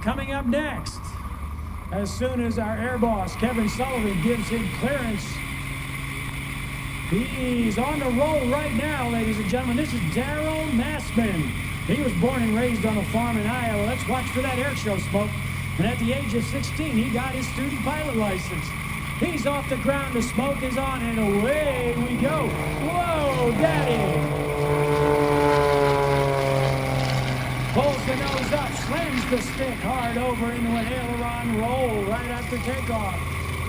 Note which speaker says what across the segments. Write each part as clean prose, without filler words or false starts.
Speaker 1: Coming up next, as soon as our air boss, Kevin Sullivan, gives him clearance, he's on the roll right now, ladies and gentlemen. This is Darrel Massman. He was born and raised on a farm in Iowa. Let's watch for that air show, Smoke. And at the age of 16, he got his student pilot license. He's off the ground, the smoke is on, and away we go. Whoa, Daddy! Pulls the nose up, slams the stick hard over into an aileron roll right after takeoff.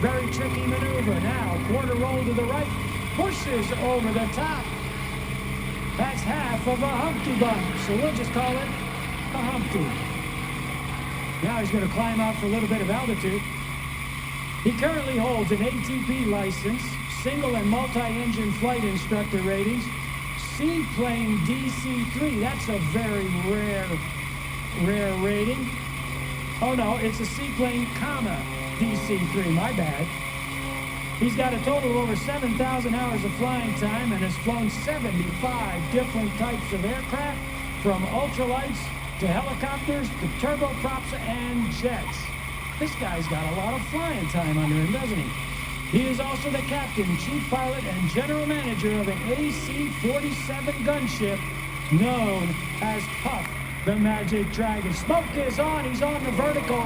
Speaker 1: Very tricky maneuver. Now, quarter roll to the right, pushes over the top. That's half of a Humpty bump, so we'll just call it a Humpty. Now he's going to climb out for a little bit of altitude. He currently holds an ATP license, single and multi-engine flight instructor ratings, seaplane DC-3. That's a very rare rating. Oh no, it's a seaplane, DC-3, my bad. He's got a total of over 7,000 hours of flying time and has flown 75 different types of aircraft, from ultralights to helicopters to turboprops and jets. This guy's got a lot of flying time under him, doesn't he? He is also the captain, chief pilot, and general manager of an AC-47 gunship known as Puff the Magic Dragon. Smoke is on. He's on the vertical.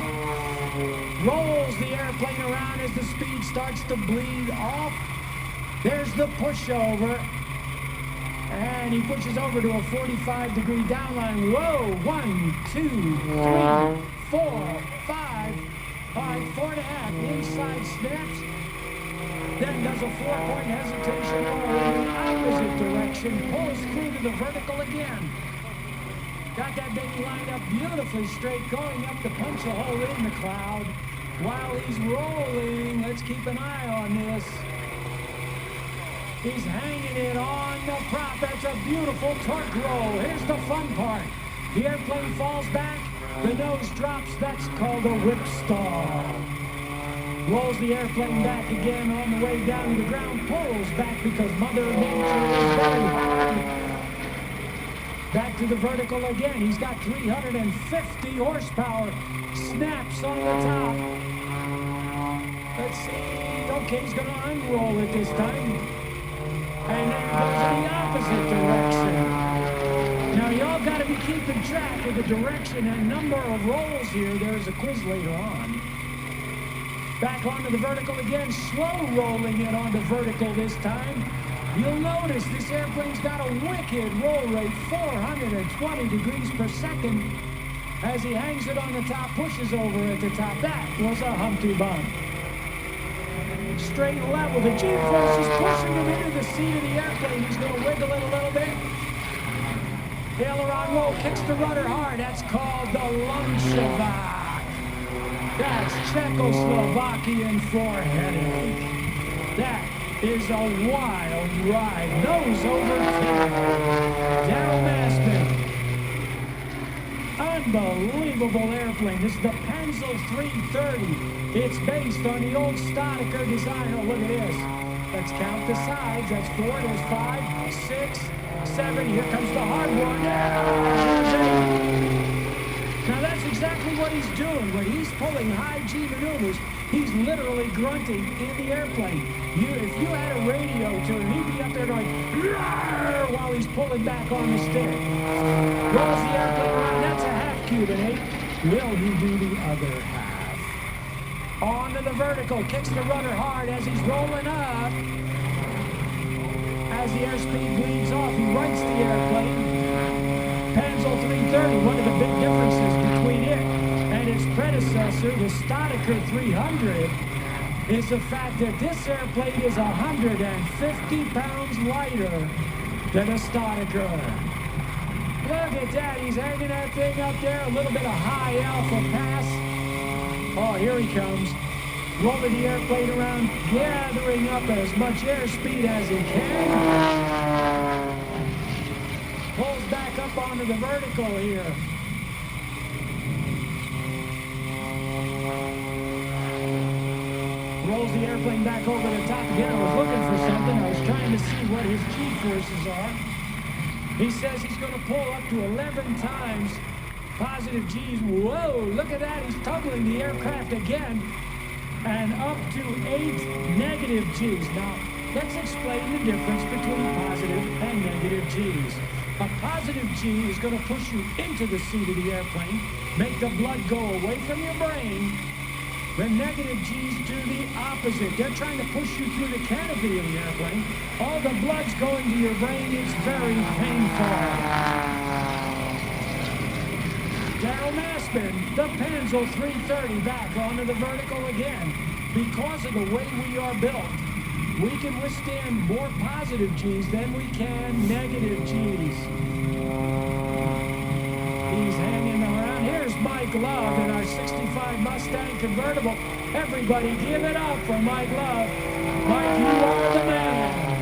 Speaker 1: Rolls the airplane around as the speed starts to bleed off. There's the pushover. And he pushes over to a 45-degree downline. Whoa, 1, 2, 3, 4, 5, 4.5. Inside snaps. Then does a 4-point hesitation roll in the opposite direction. Pulls through to the vertical again. Got that baby lined up beautifully straight, going up to punch a hole in the cloud. While he's rolling, let's keep an eye on this. He's hanging it on the prop. That's a beautiful torque roll. Here's the fun part. The airplane falls back. The nose drops. That's called a whip stall. Rolls the airplane back again on the way down to the ground. Pulls back because Mother Nature is very hard. Back to the vertical again. He's got 350 horsepower. Snaps on the top. Let's see. Okay, he's going to unroll it this time. And then goes in the opposite direction. Now, y'all got to be keeping track of the direction and number of rolls here. There's a quiz later on. Back onto the vertical again. Slow rolling it onto vertical this time. You'll notice this airplane's got a wicked roll rate, 420 degrees per second. As he hangs it on the top, pushes over at the top. That was a Humpty bump. Straight and level. The G-force is pushing him into the seat of the airplane. He's going to wiggle it a little bit. The aileron roll kicks the rudder hard. That's called the Lunchevak. That's Czechoslovakian for headache. That is a wild ride. Nose over tail. Darrel Massman. Unbelievable airplane. This is the Panzel 330. It's based on the old Statiker design. Oh, look at this. Let's count the sides. That's 4, there's 5, 6, 7. Here comes the hard one. There's 8. Now that's exactly what he's doing. When he's pulling high G maneuvers, he's literally grunting in the airplane. If you had a radio to him, he'd be up there going, "Rawr," while he's pulling back on the stick. Rolls the airplane around. That's a half Cuban 8. Will he do the other half? Onto the vertical. Kicks the rudder hard as he's rolling up. As the airspeed bleeds off, he rights the airplane. Panzel 330, one of the big differences between it and its predecessor, the Statiker 300, is the fact that this airplane is 150 pounds lighter than a Statiker. Look at that, he's hanging that thing up there, a little bit of high alpha pass. Oh, here he comes. Rolling the airplane around, gathering up as much airspeed as he can. Pulls back up onto the vertical here. Rolls the airplane back over the top again. I was looking for something. I was trying to see what his G-forces are. He says he's going to pull up to 11 times positive G's. Whoa, look at that. He's tumbling the aircraft again. And up to 8 negative G's. Now, let's explain the difference between positive and negative G's. A positive G is going to push you into the seat of the airplane, make the blood go away from your brain. The negative G's do the opposite. They're trying to push you through the canopy of the airplane. All the blood's going to your brain. It's very painful. Darrel Massman, the Panzel 330 back onto the vertical again. Because of the way we are built, we can withstand more positive G's than we can negative G's. He's hanging around. Here's Mike Love in our 65 Mustang convertible. Everybody give it up for Mike Love. Mike, you are the man.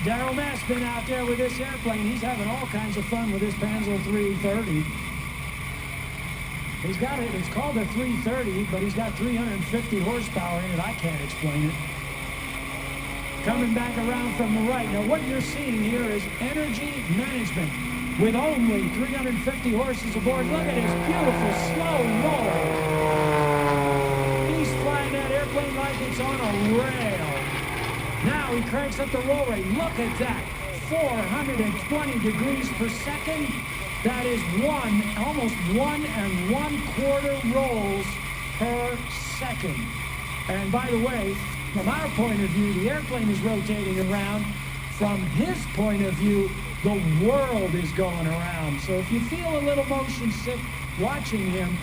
Speaker 1: Darrel Massman out there with this airplane. He's having all kinds of fun with this Panzel 330. He's got it. It's called a 330, but he's got 350 horsepower in it. I can't explain it. Coming back around from the right. Now, what you're seeing here is energy management with only 350 horses aboard. Look at his beautiful slow roll. He's flying that airplane like it's on a rail. Now he cranks up the roll rate. Look at that. 420 degrees per second. That is almost 1 1/4 rolls per second. And by the way, from our point of view, the airplane is rotating around. From his point of view, the world is going around. So if you feel a little motion sick watching him,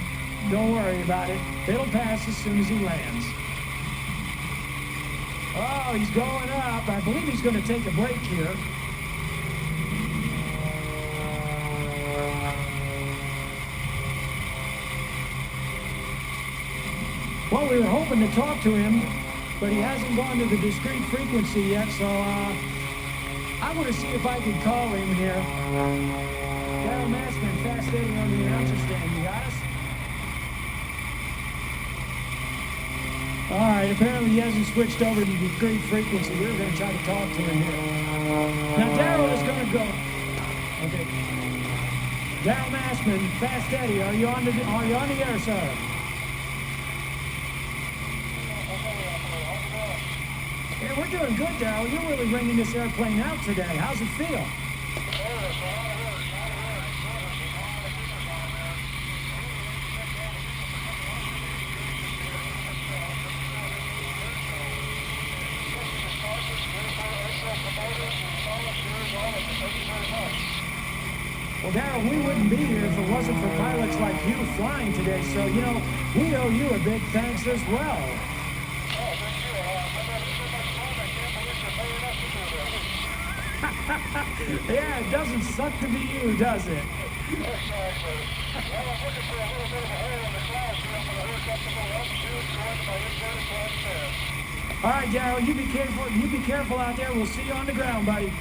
Speaker 1: don't worry about it. It'll pass as soon as he lands. Oh, he's going up. I believe he's going to take a break here. Well, we were hoping to talk to him, but he hasn't gone to the discrete frequency yet, so I'm going to see if I can call him here. Darrel Massman, fast Eddie on the announcer stand. You got us? All right, apparently he hasn't switched over to the discrete frequency. We were going to try to talk to him here. Now, Darrel is going to go. Okay. Darrel Massman, fast Eddie, are you on the air, sir? Yeah, we're doing good, Darrel. You're really ringing this airplane out today. How's it feel? Well, Darrel, we wouldn't be here if it wasn't for pilots like you flying today. So, you know, we owe you a big thanks as well. Yeah, it doesn't suck to be you, does it? All right, Darrel, you be careful. You be careful out there. We'll see you on the ground, buddy.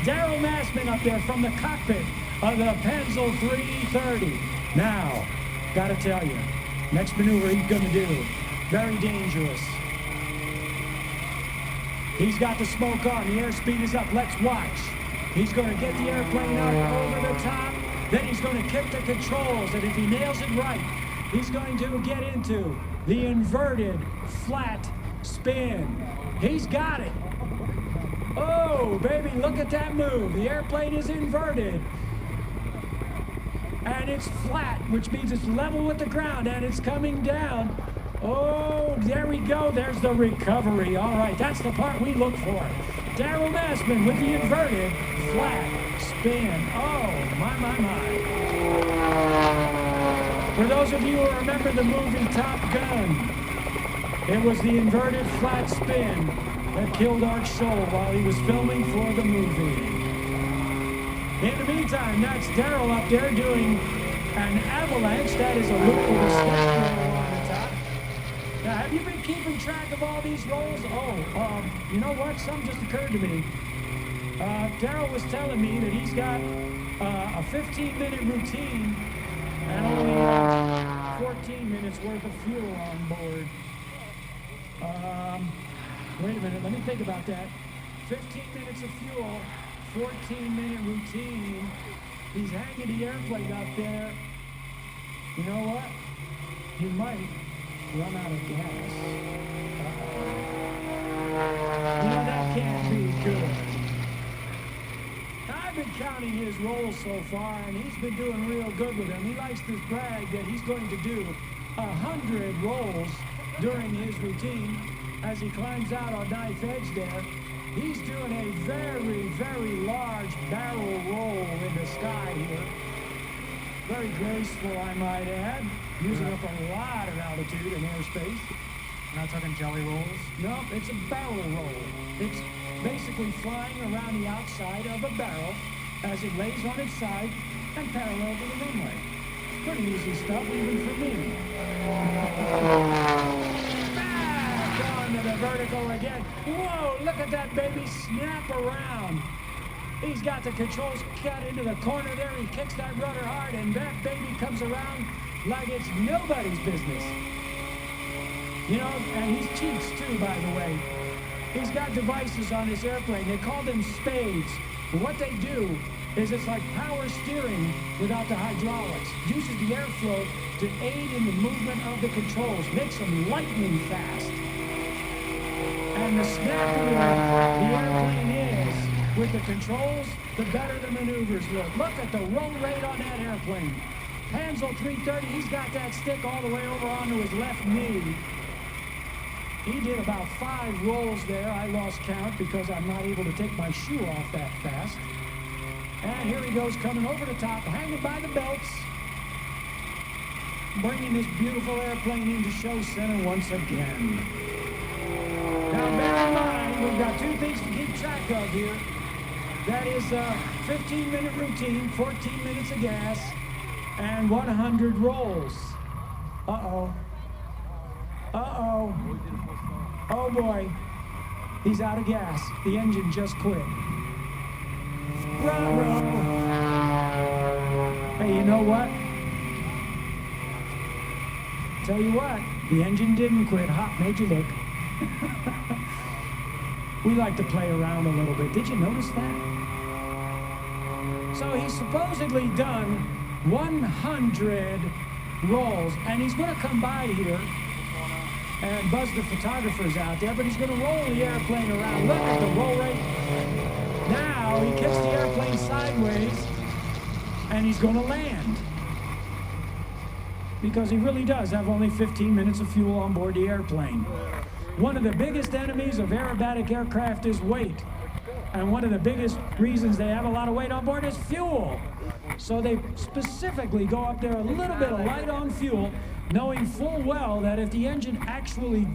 Speaker 1: Darrel Massman up there from the cockpit of the Panzel 330. Now, gotta tell you, next maneuver he's gonna do, very dangerous. He's got the smoke on. The airspeed is up. Let's watch. He's going to get the airplane up over the top. Then he's going to kick the controls. And if he nails it right, he's going to get into the inverted flat spin. He's got it. Oh, baby, look at that move. The airplane is inverted. And it's flat, which means it's level with the ground, and it's coming down. Oh, there we go. There's the recovery. All right, that's the part we look for. Darrel Massman with the inverted flat spin. Oh, my. For those of you who remember the movie Top Gun, it was the inverted flat spin that killed Art Scholl while he was filming for the movie. In the meantime, that's Darrel up there doing an avalanche. That is a loop with a step wheel on the top. Now, have you been keeping track of all these rolls? Oh, you know what? Something just occurred to me. Darrel was telling me that he's got a 15-minute routine and only 14 minutes worth of fuel on board. Wait a minute, let me think about that. 15 minutes of fuel, 14-minute routine. He's hanging the airplane up there. You know what? He might run out of gas. You know, that can't be good. I've been counting his rolls so far, and he's been doing real good with them. He likes to brag that he's going to do 100 rolls during his routine as he climbs out on knife edge there. He's doing a very, very large barrel roll in the sky here. Very graceful, I might add, using up a lot of altitude and airspace.
Speaker 2: We're not talking jelly rolls?
Speaker 1: No, it's a barrel roll. It's basically flying around the outside of a barrel as it lays on its side and parallel to the runway. Pretty easy stuff, even for me. Back on to the vertical again. Whoa, look at that baby snap around. He's got the controls cut into the corner there. He kicks that rudder hard, and that baby comes around like it's nobody's business. You know, and he cheats too, by the way. He's got devices on this airplane. They call them spades. But what they do is it's like power steering without the hydraulics. Uses the airflow to aid in the movement of the controls. Makes them lightning fast. And the snappier the airplane is with the controls, the better the maneuvers look. Look at the roll rate on that airplane. Panzel 330, he's got that stick all the way over onto his left knee. He did about 5 rolls there. I lost count because I'm not able to take my shoe off that fast. And here he goes, coming over the top, hanging by the belts, bringing this beautiful airplane into show center once again. Now, bear in mind, we've got 2 things to keep track of here. That is a 15-minute routine, 14 minutes of gas, and 100 rolls. Uh-oh. Uh-oh. Oh, boy. He's out of gas. The engine just quit. Ruh-roh. Hey, you know what? Tell you what, the engine didn't quit. Hot made you look. We like to play around a little bit. Did you notice that? So he's supposedly done 100 rolls, and he's going to come by here and buzz the photographers out there, but he's going to roll the airplane around. Look at the roll rate. Now he kicks the airplane sideways, and he's going to land. Because he really does have only 15 minutes of fuel on board the airplane. One of the biggest enemies of aerobatic aircraft is weight. And one of the biggest reasons they have a lot of weight on board is fuel. So they specifically go up there a little bit light on fuel, knowing full well that if the engine actually